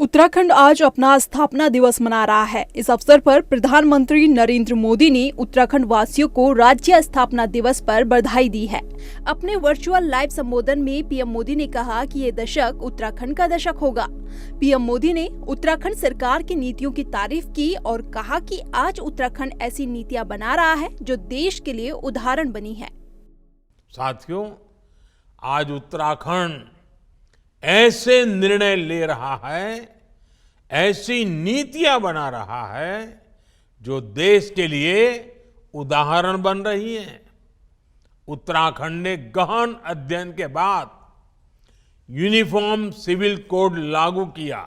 उत्तराखंड आज अपना स्थापना दिवस मना रहा है। इस अवसर पर प्रधानमंत्री नरेंद्र मोदी ने उत्तराखंड वासियों को राज्य स्थापना दिवस पर बधाई दी है। अपने वर्चुअल लाइव संबोधन में पीएम मोदी ने कहा कि ये दशक उत्तराखंड का दशक होगा। पीएम मोदी ने उत्तराखंड सरकार की नीतियों की तारीफ की और कहा कि आज उत्तराखंड ऐसी नीतियां बना रहा है जो देश के लिए उदाहरण बनी है। साथियों, आज उत्तराखंड ऐसे निर्णय ले रहा है, ऐसी नीतियां बना रहा है जो देश के लिए उदाहरण बन रही हैं। उत्तराखंड ने गहन अध्ययन के बाद यूनिफॉर्म सिविल कोड लागू किया,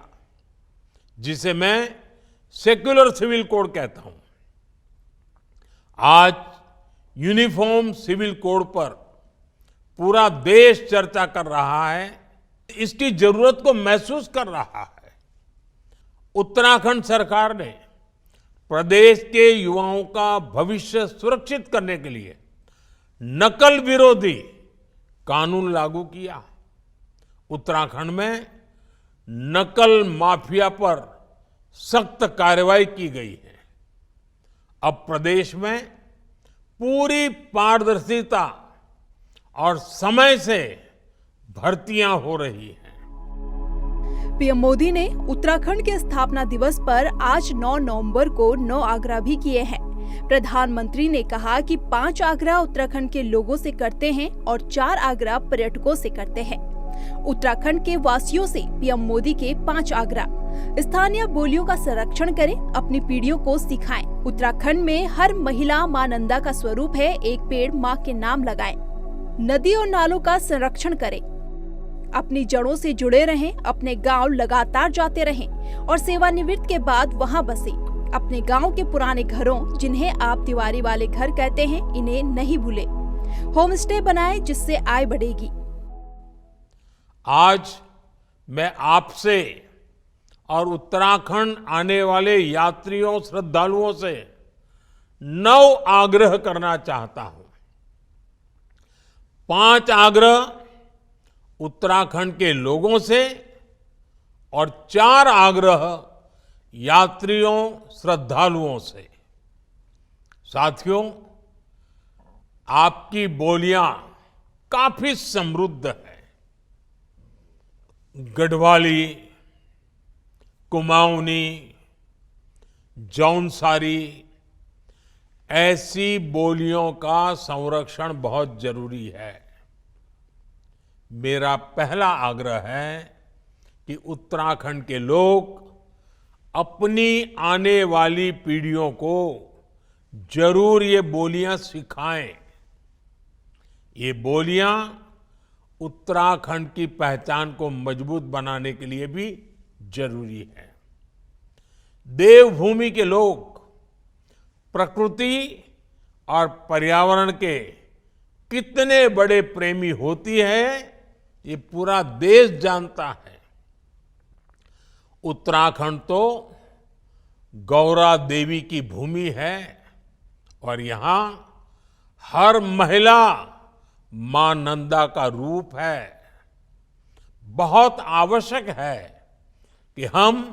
जिसे मैं सेक्युलर सिविल कोड कहता हूं। आज यूनिफॉर्म सिविल कोड पर पूरा देश चर्चा कर रहा है, इसकी जरूरत को महसूस कर रहा है। उत्तराखंड सरकार ने प्रदेश के युवाओं का भविष्य सुरक्षित करने के लिए नकल विरोधी कानून लागू किया। उत्तराखंड में नकल माफिया पर सख्त कार्रवाई की गई है। अब प्रदेश में पूरी पारदर्शिता और समय से भर्तियां हो रही हैं। पीएम मोदी ने उत्तराखंड के स्थापना दिवस पर आज 9 नवंबर को 9 आग्रह भी किए हैं। प्रधानमंत्री ने कहा कि 5 आग्रह उत्तराखंड के लोगों से करते हैं और 4 आग्रह पर्यटकों से करते हैं। उत्तराखंड के वासियों से पीएम मोदी के 5 आग्रह: स्थानीय बोलियों का संरक्षण करें, अपनी पीढ़ियों को सिखाएं। उत्तराखंड में हर महिला मां नंदा का स्वरूप है, एक पेड़ मां के नाम लगाएं। नदी और नालों का संरक्षण करें, अपनी जड़ों से जुड़े रहें, अपने गांव लगातार जाते रहें और सेवानिवृत्त के बाद वहां बसें। अपने गांव के पुराने घरों, जिन्हें आप दीवारी वाले घर कहते हैं, इन्हें नहीं भूलें। होम स्टे बनाएं, जिससे आय बढ़ेगी। आज मैं आपसे और उत्तराखंड आने वाले यात्रियों, श्रद्धालुओं से 9 आग्रह करना चाहता हूं। 5 आग्रह उत्तराखंड के लोगों से और 4 आग्रह यात्रियों, श्रद्धालुओं से। साथियों, आपकी बोलियां काफी समृद्ध है। गढ़वाली, कुमाऊनी, जौनसारी, ऐसी बोलियों का संरक्षण बहुत जरूरी है। मेरा पहला आग्रह है कि उत्तराखंड के लोग अपनी आने वाली पीढ़ियों को जरूर ये बोलियां सिखाएं। ये बोलियां उत्तराखंड की पहचान को मजबूत बनाने के लिए भी जरूरी है। देवभूमि के लोग प्रकृति और पर्यावरण के कितने बड़े प्रेमी होती है, ये पूरा देश जानता है। उत्तराखंड तो गौरा देवी की भूमि है और यहां हर महिला मां नंदा का रूप है। बहुत आवश्यक है कि हम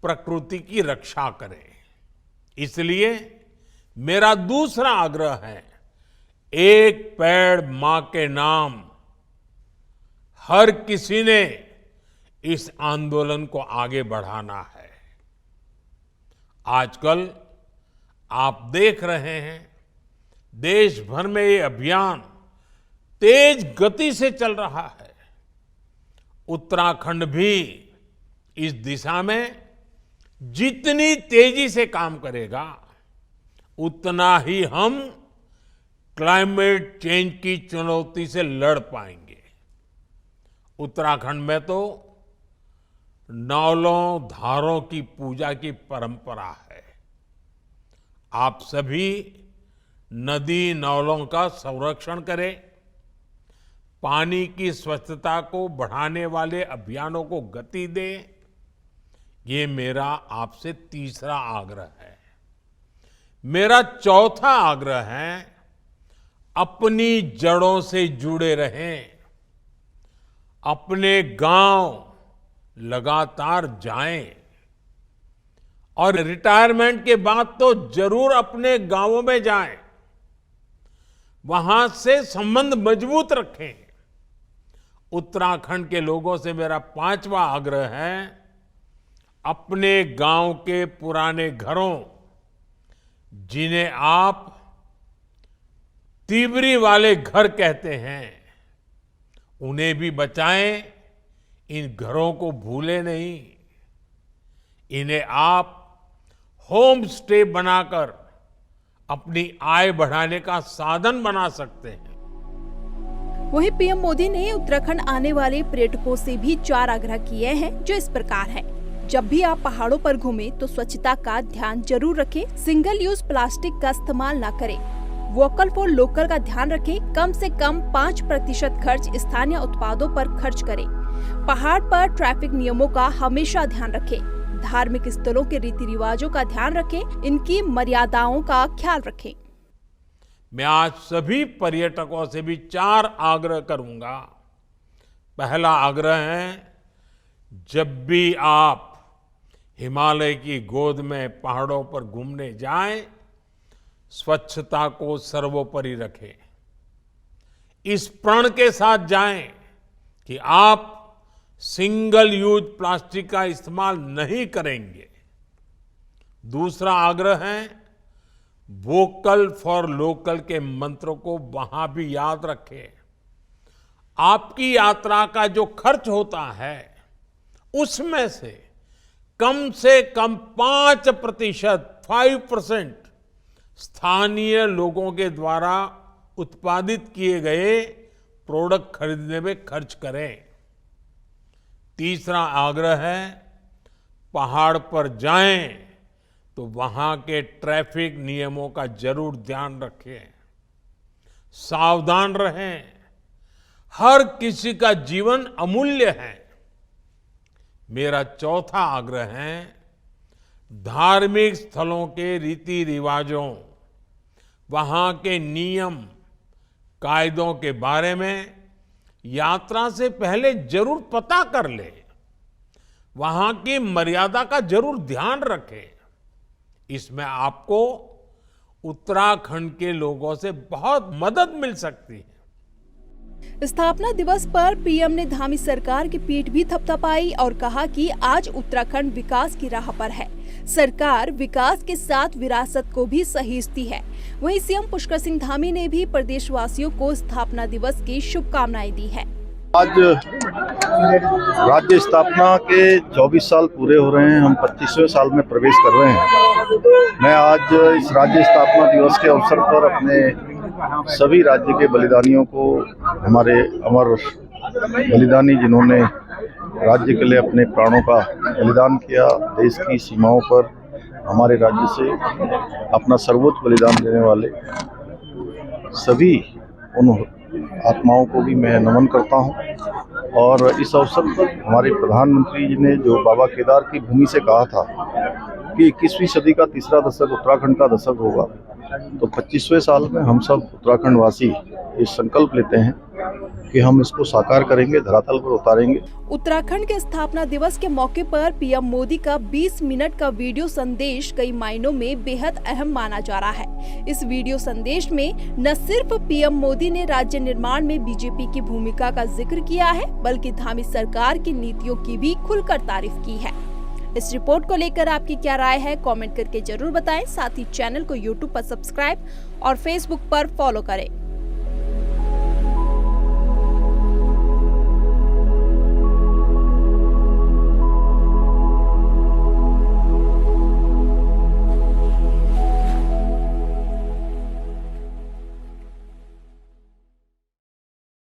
प्रकृति की रक्षा करें। इसलिए मेरा दूसरा आग्रह है, एक पेड़ मां के नाम। हर किसी ने इस आंदोलन को आगे बढ़ाना है। आजकल आप देख रहे हैं, देश भर में ये अभियान तेज गति से चल रहा है। उत्तराखंड भी इस दिशा में जितनी तेजी से काम करेगा, उतना ही हम क्लाइमेट चेंज की चुनौती से लड़ पाएंगे। उत्तराखंड में तो नालों, धारों की पूजा की परंपरा है। आप सभी नदी नालों का संरक्षण करें, पानी की स्वच्छता को बढ़ाने वाले अभियानों को गति दें। ये मेरा आपसे तीसरा आग्रह है। मेरा चौथा आग्रह है, अपनी जड़ों से जुड़े रहें। अपने गांव, लगातार जाएं और रिटायरमेंट के बाद तो जरूर अपने गांवों में जाएं, वहां से संबंध मजबूत रखें। उत्तराखंड के लोगों से मेरा 5वां आग्रह है, अपने गांव के पुराने घरों, जिन्हें आप तिबरी वाले घर कहते हैं, उन्हें भी बचाएं। इन घरों को भूले नहीं। इन्हें आप होम स्टे बनाकर अपनी आय बढ़ाने का साधन बना सकते हैं। वहीं पीएम मोदी ने उत्तराखंड आने वाले पर्यटकों से भी 4 आग्रह किए हैं, जो इस प्रकार है। जब भी आप पहाड़ों पर घूमें तो स्वच्छता का ध्यान जरूर रखें। सिंगल यूज प्लास्टिक का इस्तेमाल न करें। वोकल फॉर लोकल का ध्यान रखें। कम से कम 5% खर्च स्थानीय उत्पादों पर खर्च करें। पहाड़ पर ट्रैफिक नियमों का हमेशा ध्यान रखें। धार्मिक स्थलों के रीति रिवाजों का ध्यान रखें। इनकी मर्यादाओं का ख्याल रखें। मैं आज सभी पर्यटकों से भी 4 आग्रह करूंगा। पहला आग्रह है, जब भी आप हिमालय की गोद में पहाड़ों पर घूमने जाएं, स्वच्छता को सर्वोपरि रखें। इस प्रण के साथ जाएं कि आप सिंगल यूज प्लास्टिक का इस्तेमाल नहीं करेंगे। दूसरा आग्रह है, वोकल फॉर लोकल के मंत्र को वहां भी याद रखें। आपकी यात्रा का जो खर्च होता है, उसमें से कम 5% स्थानीय लोगों के द्वारा उत्पादित किए गए प्रोडक्ट खरीदने में खर्च करें। तीसरा आग्रह है, पहाड़ पर जाएं तो वहां के ट्रैफिक नियमों का जरूर ध्यान रखें। सावधान रहें। हर किसी का जीवन अमूल्य है। मेरा चौथा आग्रह है, धार्मिक स्थलों के रीति रिवाजों, वहां के नियम कायदों के बारे में यात्रा से पहले जरूर पता कर ले। वहां की मर्यादा का जरूर ध्यान रखें। इसमें आपको उत्तराखंड के लोगों से बहुत मदद मिल सकती है। स्थापना दिवस पर पीएम ने धामी सरकार की पीठ भी थपथपाई और कहा कि आज उत्तराखंड विकास की राह पर है। सरकार विकास के साथ विरासत को भी सहेजती है। वहीं सीएम पुष्कर सिंह धामी ने भी प्रदेशवासियों को स्थापना दिवस की शुभकामनाएं दी है। आज राज्य स्थापना के 24 साल पूरे हो रहे हैं। हम 25वें साल में प्रवेश कर रहे हैं। मैं आज इस राज्य स्थापना दिवस के अवसर पर अपने सभी राज्य के बलिदानियों को, हमारे अमर बलिदानी जिन्होंने राज्य के लिए अपने प्राणों का बलिदान किया, देश की सीमाओं पर हमारे राज्य से अपना सर्वोच्च बलिदान देने वाले सभी उन आत्माओं को भी मैं नमन करता हूं। और इस अवसर पर हमारे प्रधानमंत्री जी ने जो बाबा केदार की भूमि से कहा था कि 21वीं सदी का तीसरा दशक उत्तराखंड का दशक होगा, तो 25वें साल में हम सब उत्तराखंड वासी ये संकल्प लेते हैं कि हम इसको साकार करेंगे, धरातल पर उतारेंगे। उत्तराखंड के स्थापना दिवस के मौके पर पीएम मोदी का 20 मिनट का वीडियो संदेश कई मायनों में बेहद अहम माना जा रहा है। इस वीडियो संदेश में न सिर्फ पीएम मोदी ने राज्य निर्माण में बीजेपी की भूमिका का जिक्र किया है, बल्कि धामी सरकार की नीतियों की भी खुलकर तारीफ की है। इस रिपोर्ट को लेकर आपकी क्या राय है, कमेंट करके जरूर बताएं। साथ ही चैनल को यूट्यूब पर सब्सक्राइब और फेसबुक पर फॉलो करें।